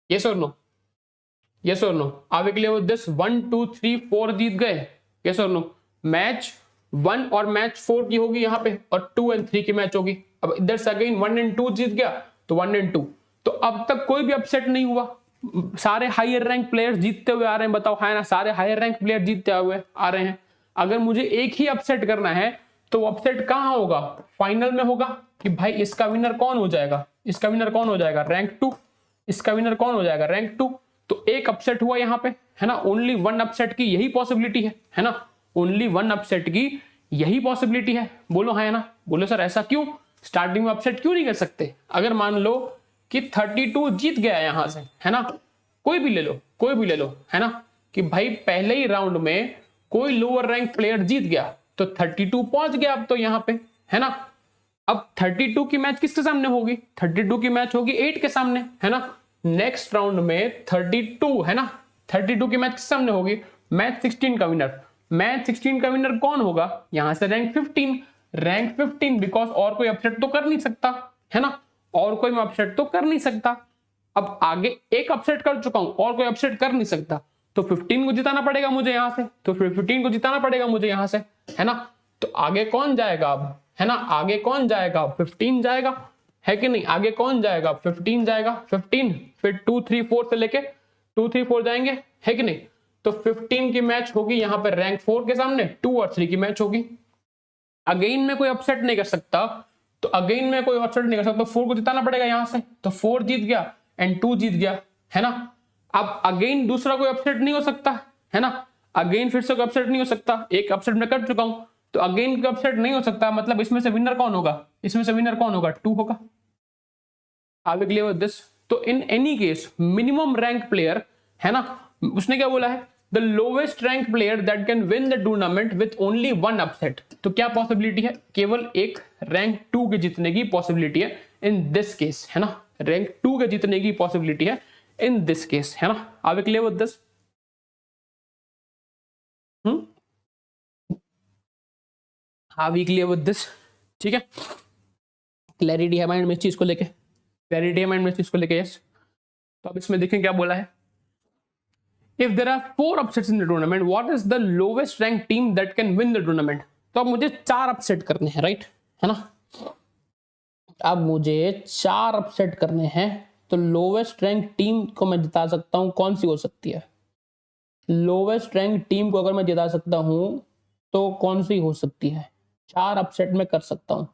यस और नो, यस और no, are we clear with this. 1, 2, 3, 4 जीत गए, यस और नो। मैच 1 और मैच 4 की होगी यहाँ पे और 2 एंड 3 की मैच होगी। अब इधर से अगेन 1 एंड 2 जीत गया तो 1 एंड 2। तो अब तक कोई भी अपसेट नहीं हुआ, सारे हायर रैंक प्लेयर्स जीतते हुए आ रहे हैं, बताओ है ना, सारे हायर रैंक प्लेयर जीतते हुए आ रहे हैं। अगर मुझे एक ही अपसेट करना है तो अपसेट कहां होगा, फाइनल में होगा कि भाई इसका विनर कौन हो जाएगा, इसका विनर कौन हो जाएगा, रैंक 2, इसका विनर कौन हो जाएगा, रैंक 2। तो एक अपसेट हुआ यहां पे, है ना, ओनली 1 अपसेट की यही पॉसिबिलिटी है ना, ओनली 1 अपसेट की यही पॉसिबिलिटी है। बोलो है ना, बोलो सर ऐसा क्यों, स्टार्टिंग में अपसेट क्यों नहीं कर सकते। अगर मान लो कि 32 जीत गया यहां से, है ना, कोई भी ले लो, कोई भी ले लो, है ना, कि भाई पहले ही राउंड में कोई लोअर रैंक प्लेयर जीत गया तो 32 पहुंच गया अब तो यहां पे, है ना। अब 32 की मैच किसके सामने होगी, 32 की मैच होगी 8 के सामने, है ना। नेक्स्ट राउंड में 32, है ना, 32 की मैच किस सामने होगी, मैच 16 का विनर। मैच 16 का विनर कौन होगा, यहां से रैंक 15, रैंक 15 बिकॉज और कोई अपसेट तो कर नहीं सकता, है ना, और कोई मैं अपसेट तो कर नहीं सकता। अब आगे एक अपसेट कर चुका हूं और कोई अपसेट कर नहीं सकता तो 15 को जिताना पड़ेगा मुझे यहां से, तो फिर 15 को जिताना पड़ेगा मुझे यहां से, है ना। तो आगे कौन जाएगा अब, है ना, आगे कौन जाएगा, 15 जाएगा, है कि नहीं, आगे कौन जाएगा, 15 जाएगा, 15 फिर 2, 3, 4 से लेके 2, 3, 4 जाएंगे, है कि नहीं। तो 15 की मैच होगी यहां पर रैंक 4 के सामने, 2 और 3 की मैच होगी। अगेन में कोई अपसेट नहीं कर सकता, तो अगेन में कोई अपसेट नहीं कर सकता, 4 को जिताना पड़ेगा यहां से, तो 4 जीत गया एंड 2 जीत गया, है ना। अब अगेन दूसरा कोई अपसेट नहीं हो सकता, है ना, अगेन फिर से कोई अपसेट नहीं हो सकता, एक अपसेट मैं कर चुका हूं तो अगेन कोई अपसेट नहीं हो सकता, मतलब इसमें से विनर कौन होगा, इसमें से विनर कौन होगा, 2 होगा। Are we clear with this. तो in any case minimum rank player, है ना, उसने क्या बोला है, the lowest rank player that can win the tournament with only 1 upset. तो क्या पॉसिबिलिटी है, केवल एक रैंक 2 के जीतने की पॉसिबिलिटी है इन दिस केस, है ना, रैंक 2 के जीतने की पॉसिबिलिटी है इन दिस केस, है ना। Are we clear with this. Are we clear with this, ठीक है, क्लैरिटी है माइंड में इस चीज को लेके, क्लैरिटी है माइंड में इस चीज को लेके, यस। तो अब इसमें देखें क्या बोला है, if there are 4 upsets in the tournament what is the lowest ranked team that can win the tournament। तो अब मुझे 4 अपसेट करने हैं, राइट, है ना, अब मुझे 4 अपसेट करने हैं तो लोवेस्ट रैंक टीम को मैं जिता सकता हूं, कौन सी हो सकती है, लोवेस्ट रैंक टीम को अगर मैं जिता सकता हूं तो कौन सी हो सकती है, 4 अपसेट में कर सकता हूं,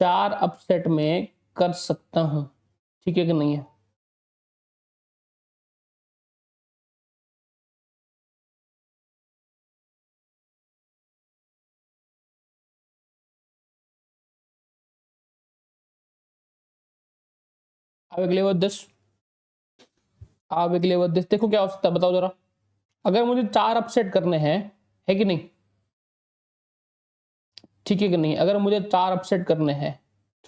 4 अपसेट में कर सकता हूं, ठीक है कि नहीं है। आप अगले विद दिस, आप अगले विद दिस। देखो क्या हो सकता है बताओ जरा, अगर मुझे 4 अपसेट करने हैं, है कि नहीं, ठीक है कि नहीं, अगर मुझे 4 अपसेट करने हैं,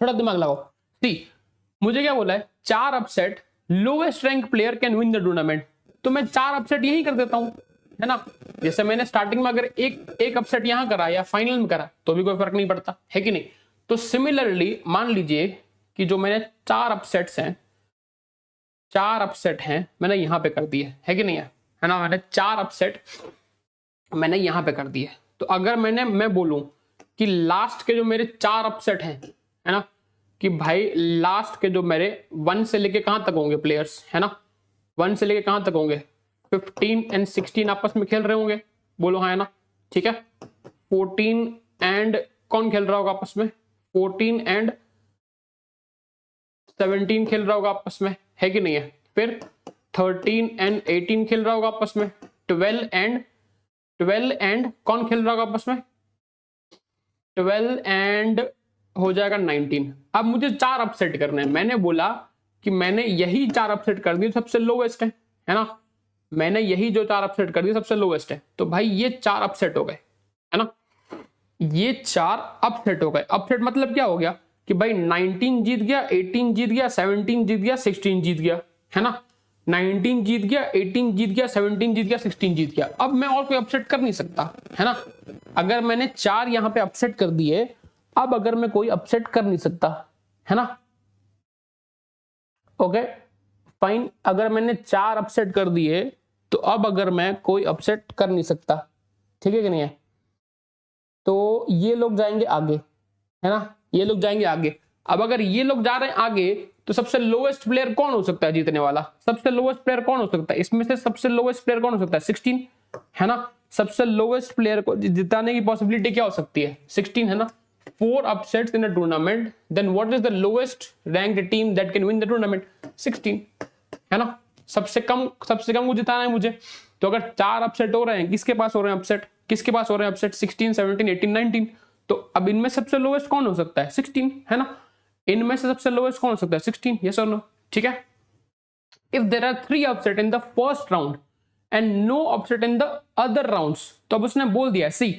थोड़ा दिमाग लगाओ। सी मुझे क्या बोला है, 4 upset lowest rank player can win the tournament, तो मैं 4 अपसेट यही कर देता हूं, है ना। जैसे मैंने स्टार्टिंग में अगर एक अपसेट यहां करा या फाइनल में करा तो भी कोई फर्क नहीं पड़ता, है कि नहीं। तो सिमिलरली मान लीजिए कि जो मैंने 4 अपसेट्स हैं, 4 अपसेट हैं मैंने यहां पे कर दिए, है कि नहीं है ना। मैंने 4 अपसेट मैंने यहां पे कर दिए, तो अगर मैं बोलूं कि लास्ट के जो मेरे 4 अपसेट हैं, है ना, कि भाई लास्ट के जो मेरे 1 से लेके कहां तक होंगे प्लेयर्स, है ना, 1 से लेके कहां तक होंगे, 15 एंड 16 आपस में खेल रहे होंगे, बोलो हाँ है ना, ठीक है। 14 एंड कौन खेल रहा होगा आपस में, 14 एंड 17 खेल रहा होगा आपस में, है कि नहीं है। फिर 13 एंड 18 खेल रहा होगा आपस में, 12 एंड कौन खेल रहा होगा आपस में, 12 एंड हो जाएगा 19। अब मुझे 4 अपसेट करने हैं, मैंने बोला कि मैंने यही 4 अपसेट कर दिए सबसे लोवेस्ट है ना, मैंने यही जो 4 अपसेट कर दिए सबसे लोवेस्ट है, तो भाई ये 4 अपसेट हो गए, है ना, ये 4 अपसेट हो गए। अपसेट मतलब क्या हो गया कि भाई 19 जीत गया, 18 जीत गया, 17 जीत गया, 16 जीत गया, है ना, 19 जीत गया, 18 जीत गया, 17 जीत गया, 16 जीत गया। अब मैं और कोई अपसेट कर नहीं सकता, है ना। अगर मैंने 4 यहां पे अपसेट कर दिए, अब अगर मैं कोई अपसेट कर नहीं सकता, है ना, ओके फाइन। अगर मैंने 4 अपसेट कर दिए तो अब अगर मैं कोई अपसेट कर नहीं सकता, ठीक है कि नहीं है। तो ये लोग जाएंगे आगे, है ना, ये लोग जाएंगे आगे। अब अगर ये लोग जा रहे हैं आगे तो सबसे लोएस्ट प्लेयर कौन हो सकता है जीतने वाला, सबसे लोएस्ट प्लेयर कौन हो सकता है इसमें से, सबसे लोएस्ट प्लेयर कौन हो सकता है 16, है ना। सबसे लोएस्ट प्लेयर को जिताने की पॉसिबिलिटी क्या हो सकती है 16, है ना। 4 upsets in a tournament, then what is the lowest ranked team that can win the tournament 16, है ना। सबसे कम को जिताना है मुझे, तो अगर 4 अपसेट हो रहे हैं, किसके पास हो रहे हैं अपसेट, किसके पास हो रहे हैं अपसेट 16, 17, 18, 19, तो अब इनमें सबसे लोएस्ट कौन हो सकता है 16, है ना। इनमें से सबसे लोएस्ट कौन हो सकता है 16, यस और नो, ठीक है। If there are 3 upset in the first round and no upset in the other rounds, तो अब उसने बोल दिया सी,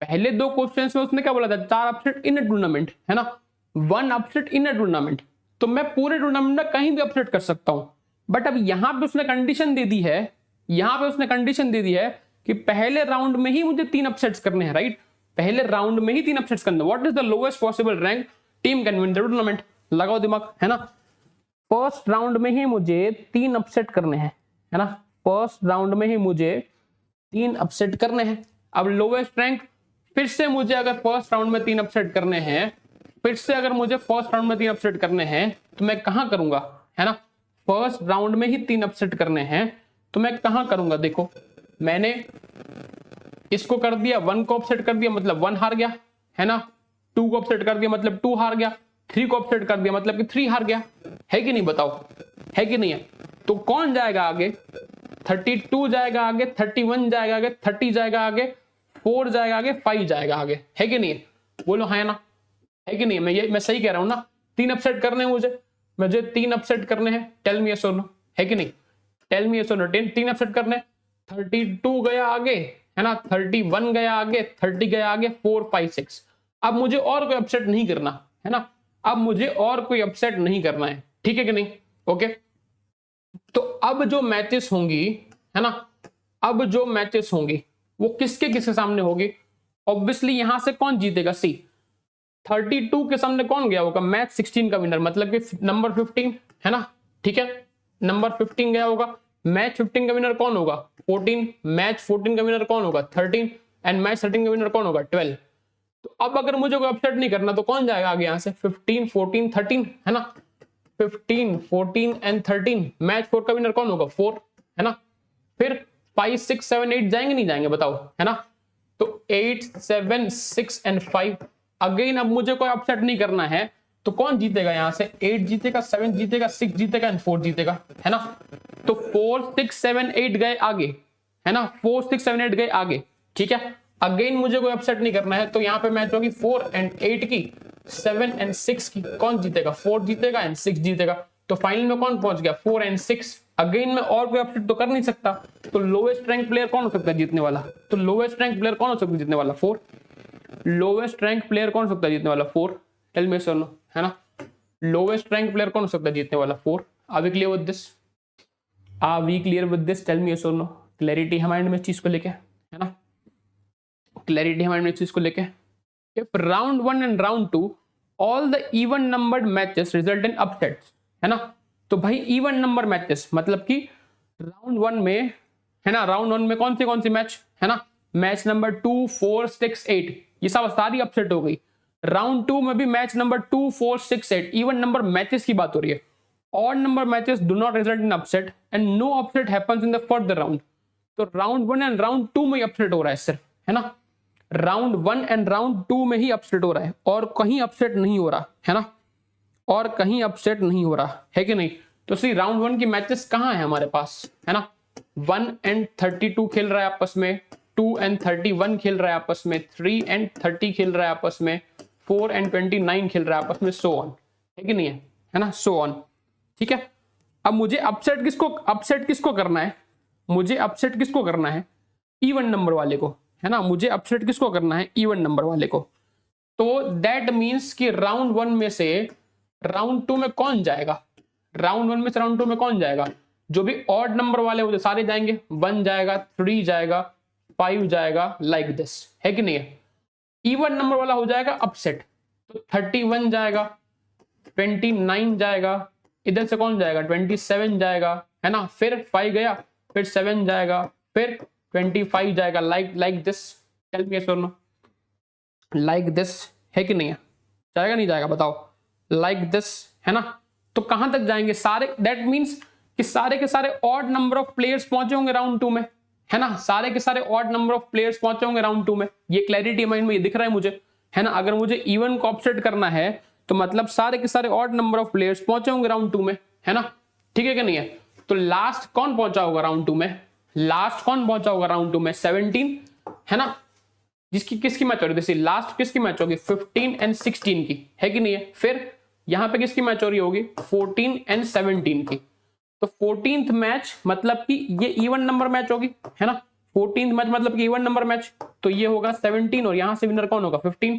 पहले 2 क्वेश्चंस में उसने क्या बोला था 4 अपसेट इन अ टूर्नामेंट, है ना, 1 अपसेट इन अ टूर्नामेंट, तो मैं पूरे टूर्नामेंट में कहीं भी अपसेट कर सकता हूं। बट अब यहां पे उसने कंडीशन दे दी है, यहां पे उसने कंडीशन दे दी है कि पहले राउंड में ही मुझे 3 अपसेट्स करने हैं, राइट, पहले राउंड में ही 3 अपसेट्स करने। What is the lowest possible rank team can win the tournament, लगाओ दिमाग, है ना। फर्स्ट राउंड में ही मुझे 3 अपसेट करने हैं, है ना, फर्स्ट राउंड में ही मुझे 3 अपसेट करने हैं। अब लोएस्ट रैंक फिर से मुझे अगर फर्स्ट राउंड में 3 अपसेट करने हैं, फिर से अगर मुझे फर्स्ट राउंड में 3 अपसेट करने हैं तो मैं कहां करूंगा, है ना, फर्स्ट राउंड में ही 3 अपसेट करने हैं तो मैं कहां करूंगा। देखो मैंने इसको कर दिया, 1 को अपसेट कर दिया मतलब 1 हार गया, है ना, 2 को अपसेट कर दिया मतलब 2 हार गया, 3 को अपसेट कर दिया मतलब कि 3 हार गया, है कि नहीं, बताओ है कि नहीं है। तो कौन जाएगा आगे, 32 जाएगा आगे, 31 जाएगा आगे, 30 जाएगा आगे, 4 जाएगा आगे, 5 जाएगा आगे, है कि नहीं है, बोलो हाँ ना, है कि नहीं। मैं सही कह रहा हूं ना, 3 अपसेट करने हैं मुझे 3 अपसेट करने हैं, टेल मी यस और नो, है कि नहीं, टेल मी यस और नो, 3 अपसेट करने, 32 गया आगे, है ना, 31 गया आगे, 30 गया आगे, 4, 5, 6। अब मुझे और कोई अपसेट नहीं करना, है ना, अब मुझे और कोई अपसेट नहीं करना है, ठीक है कि नहीं, ओके। तो अब जो मैचेस होंगी, है ना, अब जो मैचेस होंगी वो किसके किसके सामने होगी, ऑब्वियसली यहां से कौन जीतेगा, सी 32 के सामने कौन गया होगा, मैच 16 का विनर, मतलब कि नंबर 15, है ना, ठीक है, नंबर 15 गया होगा, मैच 15 का विनर कौन होगा 14, मैच 14 का विनर कौन होगा 13, एंड मैच 13 का विनर कौन होगा 12। तो अब अगर मुझे कोई अपसेट नहीं करना तो कौन जाएगा आगे यहां से, 15, 14, 13, है ना, 15, 14 एंड 13, मैच 4 का विनर कौन होगा 4, है ना। फिर 5, 6, 7, 8 जाएंगे नहीं जाएंगे बताओ, है ना। तो 8, 7, 6 एंड 5, अगेन अब मुझे कोई अपसेट नहीं करना है तो कौन जीतेगा यहां से, 8 जीतेगा, 7 जीतेगा, 6 जीतेगा एंड 4 जीतेगा, है ना। तो 4, 6, 7, 8 गए आगे, है ना, 4, 6, 7, 8 गए आगे, ठीक है। अगेन मुझे कोई अपसेट नहीं करना है तो यहां पे मैच होगी 4 एंड 8 की, 7 एंड 6 की, कौन जीतेगा 4 जीतेगा एंड 6 जीतेगा। तो फाइनल में कौन पहुंच गया 4 and 6। अगेन मैं और कोई अपसेट तो कर नहीं सकता, तो लोवेस्ट रैंक प्लेयर कौन हो सकता है जीतने वाला, तो लोवेस्ट रैंक प्लेयर कौन हो सकता है जीतने वाला 4। लोवेस्ट रैंक प्लेयर कौन हो सकता है जीतने वाला 4, टेल मी सर, है ना। लोवेस्ट रैंक प्लेयर कौन हो सकता है जीतने वाला 4। Are we clear with this, are we clear with this, tell me yes और नो। क्लैरिटी है माइंड में इस चीज को लेके, है ना, क्लैरिटी है माइंड में इस चीज को लेके। If round 1 and round 2 all the even numbered matches result in upsets, है ना। तो भाई इवन नंबर मैचेस मतलब कि राउंड 1 में, है ना, राउंड 1 में कौन सी मैच, है ना, मैच नंबर 2 4 6 8 ये सब सारी अपसेट हो गई। राउंड 2 में भी match number 2 4 6 8 even number matches की बात हो रही है। Odd number matches do not result in upset and no upset happens in the further round. तो राउंड 1 एंड राउंड 2 में अपसेट हो रहा है सिर्फ, है ना, राउंड 1 एंड राउंड 2 में ही अपसेट हो रहा है और कहीं अपसेट नहीं हो रहा, है ना, और कहीं अपसेट नहीं हो रहा है कि नहीं। तो सी राउंड 1 की मैचेस कहां है हमारे पास, है ना, 1 and 32 खेल रहा है आपस में, 2 and 31 खेल रहा है आपस में, 3 and 30 खेल रहा है आपस में, 4 and 29 खेल रहा है आपस में, सो ऑन, है कि नहीं है ना, सो ऑन। ठीक है, अब मुझे अपसेट किसको करना है, मुझे अपसेट किसको करना है, इवन नंबर वाले को, है ना, मुझे अपसेट किसको करना है, इवन नंबर वाले को। तो दैट मींस कि राउंड 1 में से राउंड 2 में कौन जाएगा, राउंड 1 में से राउंड 2 में कौन जाएगा, जो भी ऑड नंबर वाले होते सारे जाएंगे, 1 जाएगा, 3 जाएगा, 5 जाएगा, लाइक दिस, है कि नहीं है। इवन नंबर वाला हो जाएगा अपसेट, तो 31 जाएगा, 29 जाएगा, इधर से कौन जाएगा 27 जाएगा, है ना, फिर 5 गया, फिर 7 जाएगा, फिर 25 जाएगा, like this, tell me yes और नो, लाइक दिस, है कि नहीं है, जाएगा नहीं जाएगा बताओ, लाइक दिस, है ना। तो कहां तक जाएंगे सारे, दैट मींस कि सारे के सारे ऑड नंबर ऑफ प्लेयर्स पहुंचे होंगे राउंड 2 में, है ना, सारे के सारे ऑड नंबर ऑफ प्लेयर्स पहुंचे होंगे राउंड 2 में। ये क्लैरिटी माइंड में ये दिख रहा है मुझे, है ना। अगर मुझे इवन को ऑफसेट करना है तो मतलब सारे के सारे ऑड नंबर ऑफ प्लेयर्स पहुंचे होंगे राउंड 2 में, है ना, ठीक है कि नहीं है। तो लास्ट कौन पहुंचा होगा राउंड 2 में, लास्ट कौन पहुंचा होगा राउंड 2 में 17, है ना, जिसकी किसकी मैच हो रही है, लास्ट किसकी मैच होगी 15 and 16 की, है कि नहीं है। फिर यहां पे किसकी मैच हो रही होगी 14 and 17 की। तो 14th मैच मतलब कि ये इवन नंबर मैच होगी, है ना, 14th मैच मतलब कि इवन नंबर मैच, तो ये होगा 17 और यहां से विनर कौन होगा 15,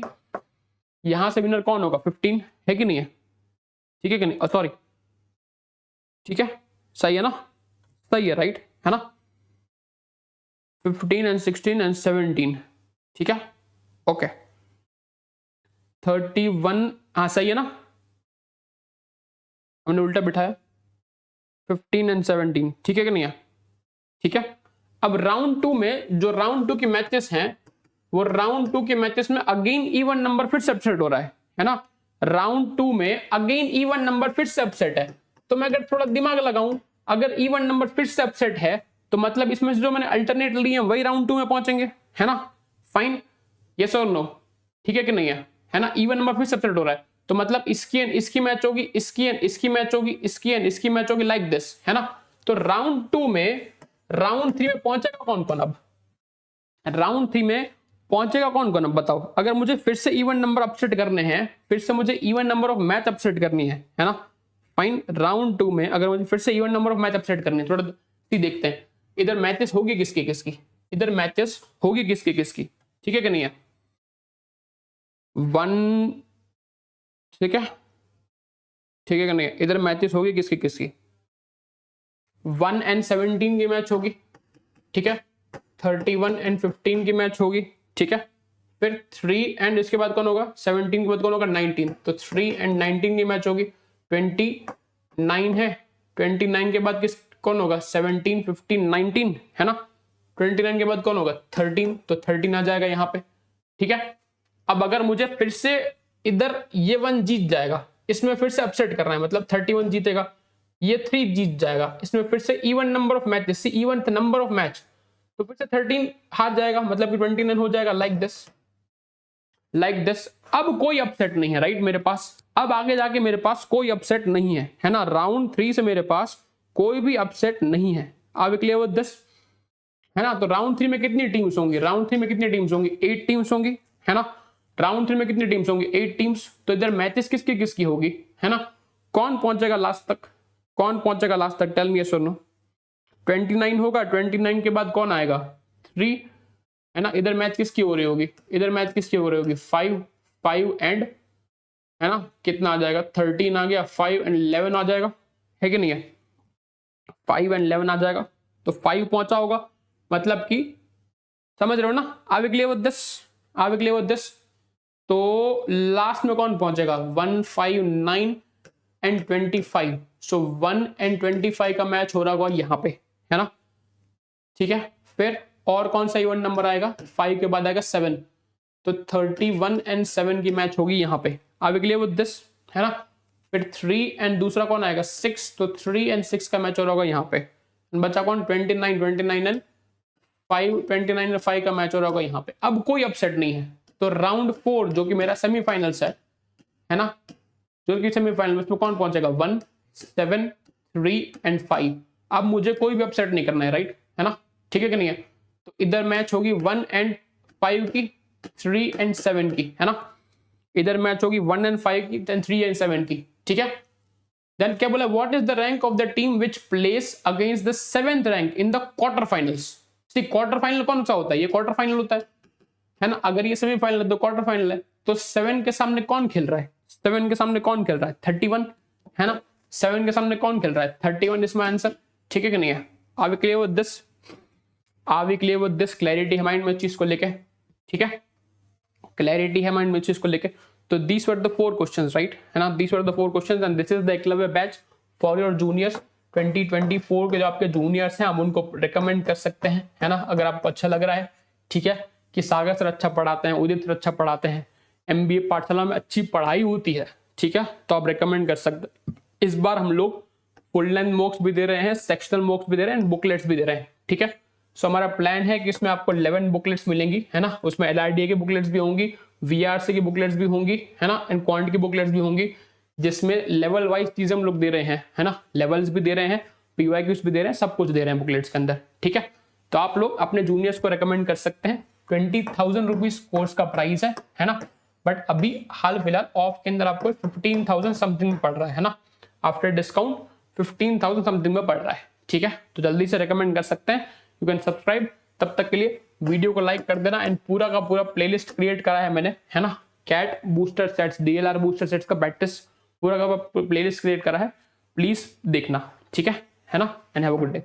यहां से विनर कौन होगा 15, है कि नहीं है, ठीक है कि नहीं, सॉरी, ठीक है, सही है ना, सही है, राइट, है ना, 15 and 16 and 17, ठीक है, ओके, 31, हाँ सही है ना, हमने उल्टा बिठाया, 15 and 17, ठीक है कि नहीं है, ठीक है। अब राउंड 2 में जो राउंड 2 की मैचेस हैं वो राउंड 2 के मैचेस में अगेन इवन नंबर फिर से अपसेट हो रहा है ना, राउंड 2 में अगेन इवन नंबर फिर से अपसेट है। तो मैं अगर थोड़ा दिमाग लगाऊं, अगर इवन नंबर फिर से अपसेट है तो मतलब इसमें से जो मैंने अल्टरनेट लिए हैं वही राउंड 2 में पहुंचेंगे, है ना, फाइन, यस और नो, ठीक है कि नहीं है ना, इवन नंबर फिर से अपसेट हो रहा है तो मतलब इसकी एंड इसकी मैच होगी, इसकी एंड इसकी मैच होगी, इसकी एंड इसकी मैच होगी, लाइक दिस, है ना। तो राउंड 2 में राउंड 3 में पहुंचेगा कौन कौन, अब राउंड 3 में पहुंचेगा कौन कौन, अब बताओ। अगर मुझे फिर से इवन नंबर अपसेट करने हैं, फिर से मुझे even number of match upset करनी है ना, फाइन, राउंड 2 में अगर मुझे फिर से even number of match upset करनी है, थोड़ा देखते हैं इधर मैचेस होगी किसकी किसकी, इधर मैचेस होगी किसकी किसकी, ठीक है कि नहीं है, 1, ठीक है, ठीक है कि नहीं, इधर मैचेस होगी किसकी किसकी, 1 and 17 की मैच होगी, ठीक है, 31 and 15 की मैच होगी, ठीक है, फिर 3 and इसके बाद कौन होगा 17 के बाद कौन होगा 19, तो 3 and 19 की मैच होगी, 29 है, 29 के बाद किस कौन होगा 17 15 19, है ना, 29 के बाद कौन होगा 13, तो 13 आ जाएगा यहाँ पे, ठीक है। अब अगर मुझे फिर से इधर ये 1 जीत जाएगा, इसमें फिर से अपसेट करना है, मतलब 31 जीतेगा, ये 3 जीत जाएगा, इसमें फिर से इवन नंबर ऑफ मैच, इससे इवन नंबर ऑफ मैच, तो फिर से 13 हार जाएगा, मतलब कि 29 हो जाएगा, लाइक दिस, लाइक दिस। अब कोई अपसेट नहीं है, राइट, मेरे पास अब आगे जाके मेरे पास कोई अपसेट नहीं है ना, राउंड 3 से मेरे पास कोई भी अपसेट नहीं है। आर क्लियर विद दिस, है ना। तो राउंड 3 में कितनी टीम्स होंगी, राउंड 3 में कितनी टीम्स होंगी 8 टीम्स होंगी, है ना, राउंड 3 में कितनी टीम्स होंगी 8 टीम्स। तो इधर मैचेस किसकी किसकी होगी, है ना, कौन पहुंचेगा लास्ट तक, कौन पहुंचेगा लास्ट तक? टेल मी यस और नो। 29 होगा, 29 के बाद कौन आएगा? 3, है ना। इधर मैच किसकी हो रही होगी? इधर मैच किसकी हो रही होगी? 5 5 एंड, है ना, कितना आ जाएगा? 13 आ गया, 5 एंड 11 आ जाएगा, है कि नहीं है? 5 एंड 11 आ जाएगा, तो 5 पहुंचा होगा, मतलब कि समझ रहे हो ना? Are we clear with this? Are we clear with this? तो लास्ट में कौन पहुंचेगा? 1 5 9 एंड 25। सो 1 एंड 25 का मैच हो रहा होगा यहाँ पे, है ना, ठीक है। फिर और कौन सा इवन नंबर आएगा? 5 के बाद आएगा 7, तो 31 एंड 7 की मैच होगी यहाँ पे। Are we clear with this? है ना। फिर 3 एंड दूसरा कौन आएगा? 6, तो 3 एंड 6 का मैच हो रहा होगा यहाँ पे। बचा कौन? 29 एंड 5, 29 एंड 5 का मैच हो रहा होगा यहाँ पे। अब कोई अपसेट नहीं है, तो राउंड 4 जो कि मेरा सेमीफाइनल्स है ना, जो कि सेमीफाइनल, उसमें कौन पहुंचेगा? 1 7 3 एंड 5। अब मुझे कोई भी अपसेट नहीं करना है, राइट, है ना, ठीक है कि नहीं है? तो इधर मैच होगी 1 एंड 5 की, 3 एंड 7 की, है ना। इधर मैच होगी 1 एंड 5 की, 3 एंड 7 की, ठीक है। देन क्या बोला? What is the rank of the team which place against the 7th rank in the quarter finals? See, quarter final कौन सा होता है? ये क्वार्टर फाइनल होता है ना। अगर ये सेमीफाइनल है तो क्वार्टर फाइनल है। तो 7 के सामने कौन खेल रहा है? 7 के सामने कौन खेल रहा है? 31, है ना। 7 के सामने कौन खेल रहा है? 31 इज माय आंसर, ठीक है कि नहीं है? Are we clear with this? Are we clear with this? Clarity है माइंड में चीज को लेके, ठीक है, क्लैरिटी है माइंड में चीज को लेके। तो these were the 4 questions, right, है ना। These were the 4 questions and this is the Eklavya batch for your juniors 2024 के जो आपके जूनियर्स हैं, हम उनको रिकमेंड कर सकते हैं, है ना, अगर आपको अच्छा लग रहा है, ठीक है, कि सागर सर अच्छा पढ़ाते हैं, उदित सर अच्छा पढ़ाते हैं, MBA पाठशाला में अच्छी पढ़ाई होती है, ठीक है, तो आप रिकमेंड कर सकते हैं। इस बार हम लोग फुल लेंथ मॉक्स भी दे रहे हैं, सेक्शनल मॉक्स भी दे रहे हैं, बुकलेट्स भी दे रहे हैं, ठीक है। सो हमारा प्लान है कि इसमें आपको 11 बुकलेट्स मिलेंगी, है ना। उसमें LRDA की बुकलेट्स भी होंगी, VRC की बुकलेट्स भी होंगी, है ना, एंड क्वांट की बुकलेट्स भी होंगी, जिसमें लेवल वाइज चीजें हम लोग दे रहे हैं, है ना, लेवल्स भी दे रहे हैं, PYQs भी दे रहे हैं, सब कुछ दे रहे हैं बुकलेट्स के अंदर, ठीक है। तो आप लोग अपने जूनियर्स को रिकमेंड कर सकते हैं। 20,000 रुपीज कोर्स का प्राइस है ना। बट अभी हाल फिलहाल ऑफ के अंदर आपको 15,000 समथिंग में पड़ रहा है ना, आफ्टर डिस्काउंट 15,000 समथिंग में पड़ रहा है, ठीक है। तो जल्दी से रिकमेंड कर सकते हैं, यू कैन सब्सक्राइब। तब तक के लिए वीडियो को लाइक कर देना एंड पूरा का पूरा प्लेलिस्ट क्रिएट करा है मैंने, है ना, CAT booster sets, DLR booster sets का प्रैक्टिस पूरा का प्लेलिस्ट क्रिएट करा है, प्लीज देखना, ठीक है ना, and have a good day.